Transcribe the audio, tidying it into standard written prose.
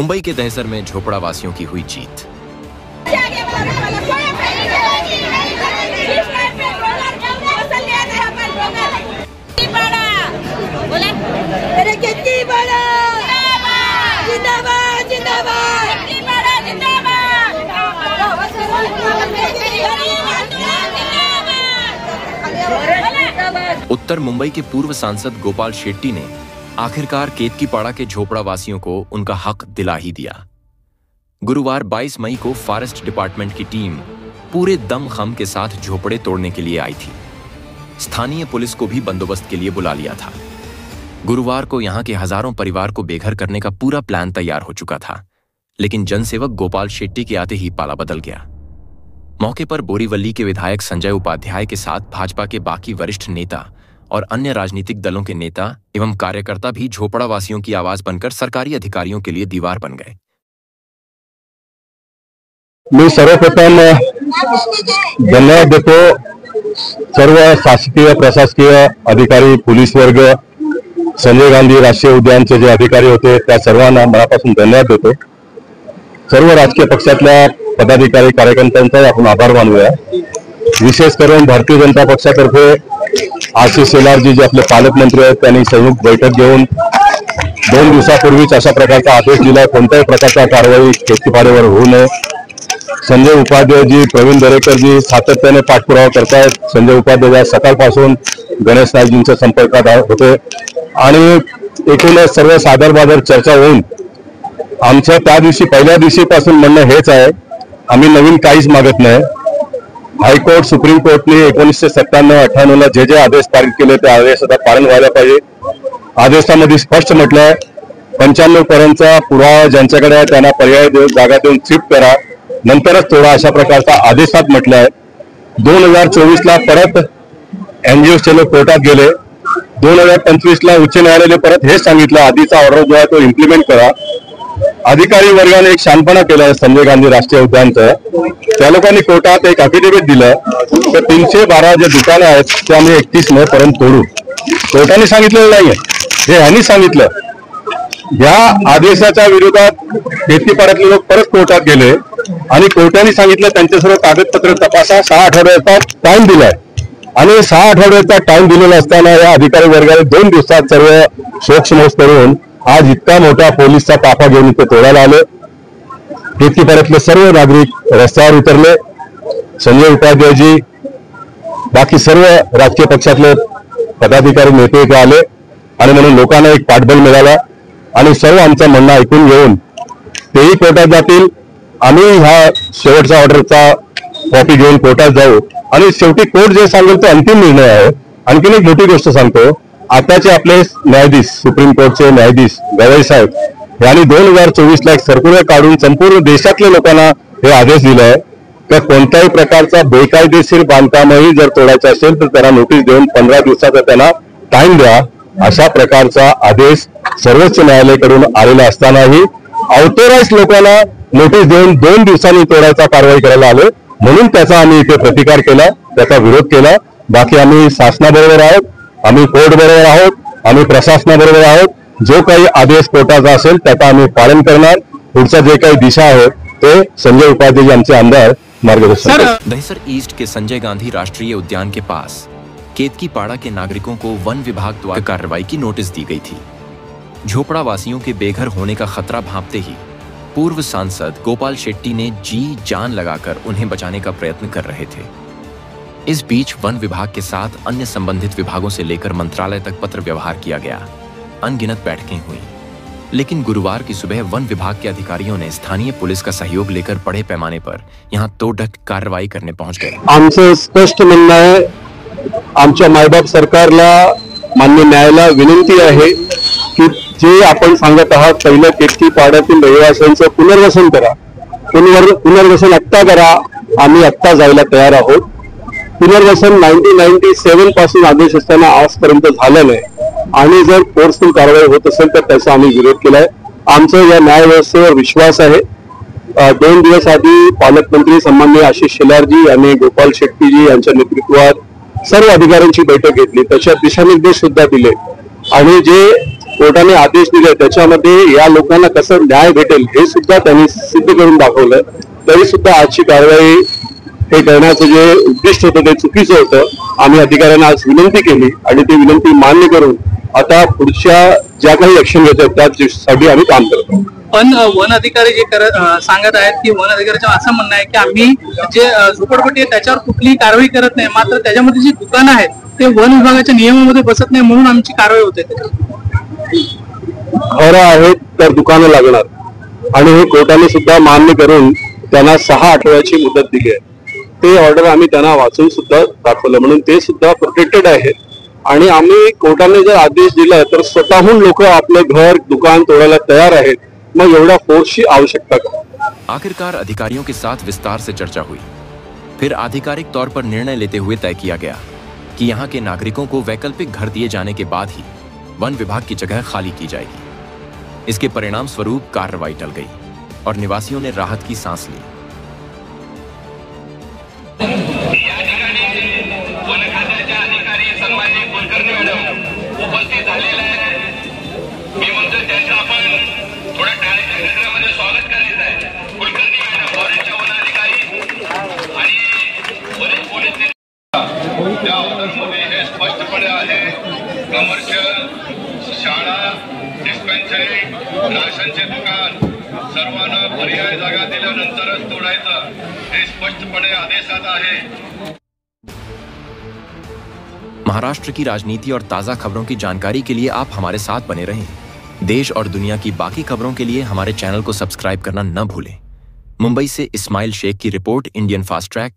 मुंबई के दहसर में झोपड़ा वासियों की हुई जीत। उत्तर मुंबई के पूर्व सांसद गोपाल शेट्टी ने आखिरकार केतकीपाड़ा के झोपड़ा वासियों को उनका हक दिला ही दिया। गुरुवार 22 मई को फॉरेस्ट डिपार्टमेंट की टीम पूरे दम खम के साथ झोपड़े तोड़ने के लिए आई थी। स्थानीय पुलिस को भी बंदोबस्त के लिए बुला लिया था। गुरुवार को यहां के हजारों परिवार को बेघर करने का पूरा प्लान तैयार हो चुका था, लेकिन जनसेवक गोपाल शेट्टी के आते ही पाला बदल गया। मौके पर बोरीवली के विधायक संजय उपाध्याय के साथ भाजपा के बाकी वरिष्ठ नेता और अन्य राजनीतिक दलों के नेता एवं कार्यकर्ता भी झोपड़ा वासियों की आवाज बनकर सरकारी अधिकारियों के लिए दीवार बन गए। मी सर्वप्रथम धन्यवाद देतो सर्व शासकीय प्रशासकीय अधिकारी, पोलीस वर्ग, संजय गांधी राष्ट्रीय उद्यानचे जे अधिकारी होते त्या सर्वांना मनापासून धन्यवाद देतो। सर्व राजकीय पक्षातल्या पदाधिकारी कार्यकर्त्यांचा आपण आभार मानूया। विशेष करून भारतीय जनता पक्षातर्फे आशिष शेलारजी जे आपले पालकमंत्री आहेत त्यांनी संयुक्त बैठक घेऊन 2 दिवसापूर्वीच अशा प्रकारचा आदेश दिला, कोणत्याही प्रकारचा कारवाई केतकीपाड्यावर होऊ नये। संजय उपाध्यायजी, प्रवीण दरेकरजी सातत्याने पाठपुरावा करतायत। संजय उपाध्याय सकाळपासून गणेश नाईकजींच्या संपर्कात होते आणि एकूणच सर्व सादरबादर चर्चा होऊन आमच्या त्या दिवशी पहिल्या दिवशीपासून म्हणणं हेच आहे, आम्ही नवीन काहीच मागत नाही। हायकोर्ट, सुप्रीम कोर्टने 1997-98 ला जे आदेश पारित केले ते आदेश आता पालन व्हायला पाहिजे। आदेशामध्ये स्पष्ट म्हटलंय 95 पर्यंतचा पुरावा ज्यांच्याकडे आहे त्यांना पर्याय जागा देऊन शिफ्ट करा, नंतरच तोडा, अशा प्रकारचा आदेशात म्हटलंय। 2024 ला परत एनजीओचे लोक कोर्टात गेले। 2025 ला उच्च न्यायालयाने परत हेच सांगितलं, आधीचा ऑर्डर जो आहे तो इम्प्लिमेंट करा। अधिकारी वर्गाने एक शानपणा केला संजय गांधी राष्ट्रीय उद्यानचं। त्या लोकांनी कोर्टात एक अफिडेव्हिट दिलं तर 312 जे दुकानं आहेत ते आम्ही 31 मे पर्यंत तोडू। कोर्टाने सांगितलेलं नाहीये, हे यांनी सांगितलं। या आदेशाच्या विरोधात केतकीपाड्यातले लोक परत कोर्टात गेले आणि कोर्टाने सांगितलं त्यांचे सर्व कागदपत्र तपासा, 6 आठवड्याचा टाइम दिलाय आणि 6 आठवड्याचा टाइम दिलेला असताना या अधिकारी वर्गाने 2 दिवसात सर्व शोकसमोस करून आज इतका मोठा पोलीसचा ताफा घेऊन इथे तोडायला आले। केतकीपाड्यातले सर्व नागरिक रस्त्यावर उतरले। संजय उपाध्यायजी, बाकी सर्व राजकीय पक्षातले पदाधिकारी नेते इथे आले आणि म्हणून लोकांना एक पाठबळ मिळाला आणि सर्व आमचं म्हणणं ऐकून घेऊन तेही कोर्टात जातील। आम्ही ह्या शेवटचा ऑर्डरचा कॉपी घेऊन कोर्टात जाऊ आणि शेवटी कोर्ट जे सांगेल तो अंतिम निर्णय आहे। आणखीन एक मोठी गोष्ट सांगतो, आताचे आपले न्यायाधीश, सुप्रीम कोर्टचे न्यायाधीश गवई साहेब यांनी 2024 ला एक सर्क्युलर काढून संपूर्ण देशातल्या लोकांना हे आदेश दिलाय की कोणत्याही प्रकारचा बेकायदेशीर बांधकामही जर तोडायचं असेल तर त्यांना नोटीस देऊन 15 दिवसाचा त्यांना टाइम द्या। अशा प्रकारचा आदेश सर्वोच्च न्यायालयाकडून आलेला असतानाही ऑथोराइज लोकांना नोटीस देऊन 2 दिवसांनी तोडायचा कारवाई करायला आले, म्हणून त्याचा आम्ही इथे प्रतिकार केला, त्याचा विरोध केला। बाकी आम्ही शासनाबरोबर आहोत, आम्ही कोर्ट बरोबर आहोत, आम्ही प्रशासनाबरोबर आहोत। जो काही आदेश कोर्टाचा असेल त्याचा आम्ही पालन करणार। पुढचा जे काही दिशा आहे ते संजय उपाध्याय आमचे आमदार मार्गदर्शन। दहिसर ईस्ट के संजय गांधी राष्ट्रीय उद्यान के पास केतकीपाड़ा के नागरिकों को वन विभाग द्वारा कार्रवाई की नोटिस दी गई थी। झोपड़ा वासियों के बेघर होने का खतरा भांपते ही पूर्व सांसद गोपाल शेट्टी ने जी जान लगाकर उन्हें बचाने का प्रयत्न कर रहे थे। इस बीच वन विभाग के साथ अन्य संबंधित विभागों से लेकर मंत्रालय तक पत्र व्यवहार किया गया। अनगिनत बैठकें हुई, लेकिन गुरुवार की सुबह वन विभाग के अधिकारियों ने स्थानीय पुलिस का सहयोग लेकर बड़े पैमाने पर यहां तोड़फोड़ कार्रवाई करने पहुंच गए। आमचं स्पष्ट म्हणणं आहे, आमच्या मायबाप सरकारला, मान्य न्यायालयाला विनंती आहे की जे आपण सांगत आहात पहिलं केतकीपाड्यातील रहिवाशांचं पुनर्वसन करा, पुनर्वसन आत्ता करा। आम्ही आत्ता जायला तयार आहोत। पुनर्वसन 1997 पासून आदेश असताना आजपर्यंत झालं नाही आणि जर फोर्सफुल कारवाई होत असेल तर त्याचा आम्ही विरोध केलाय। आमचं या न्यायव्यवस्थेवर विश्वास आहे। 2 दिवस आधी पालकमंत्री सन्माननीय आशिष शेलारजी यांनी गोपाल शेट्टीजी यांच्या नेतृत्वात सर्व अधिकाऱ्यांची बैठक घेतली, त्याच्या दिशानिर्देश सुद्धा दिले आणि जे कोर्टाने आदेश दिले त्याच्यामध्ये या लोकांना कसं न्याय भेटेल हे सुद्धा त्यांनी सिद्ध करून दाखवलं. तरी सुद्धा आजची कारवाई हे करण्याचं जे उद्दिष्ट होतं ते चुकीचं होतं. आम्ही अधिकाऱ्यांना आज विनंती केली आणि ती विनंती मान्य करून आता पुढच्या ज्या काही ऍक्शन घेतात त्यासाठी आम्ही काम करतो. पण वन अधिकारी जे सांगत आहेत की वन अधिकाऱ्याचं असं म्हणणं आहे की आम्ही जे झोपडपट्टी आहे त्याच्यावर कुठलीही कारवाई करत नाही, मात्र त्याच्यामध्ये जी दुकानं आहेत ते वन विभागाच्या नियमामध्ये बसत नाही म्हणून आमची कारवाई होते. खरं आहे तर दुकानं लागणार आणि हे कोर्टाने सुद्धा मान्य करून त्यांना 6 आठवड्याची मुदत दिली आहे. ते ऑर्डर आम्ही त्यांना वाचून सुद्धा दाखवलं म्हणून ते सुद्धा प्रोटेक्टेड आहे. आणि आम्ही कोर्टाने जर आदेश दिला तर स्वतःहून लोक आपलं घर दुकान तोडायला तयार आहेत. मग एवढा फोर्सची आवश्यकता का? आखिरकार अधिकारियों के साथ विस्तार से चर्चा हुई. फिर आधिकारिक तौर पर निर्णय लेते हुए तय किया गया कि यहाँ के नागरिकों को वैकल्पिक घर दिए जाने के बाद ही वन विभाग की जगह खाली की जाएगी. इसके परिणाम स्वरूप कार्रवाई टल गई और निवासियों ने राहत की सांस ली. त्या ऑर्डरमध्ये हे स्पष्टपणे आहे, कमर्शियल, शाळा, डिस्पेन्सरी, राशनचे दुकान सर्वांना पर्याय जागा दिल्यानंतरच तोडायचं हे स्पष्टपणे आदेशात आहे. महाराष्ट्र की राजनीति और ताजा खबरों की जानकारी के लिए आप हमारे साथ बने रहें. देश और दुनिया की बाकी खबरों के लिए हमारे चैनल को सब्सक्राइब करना न भूलें. मुंबई से इस्माइल शेख की रिपोर्ट, इंडियन फास्ट ट्रैक.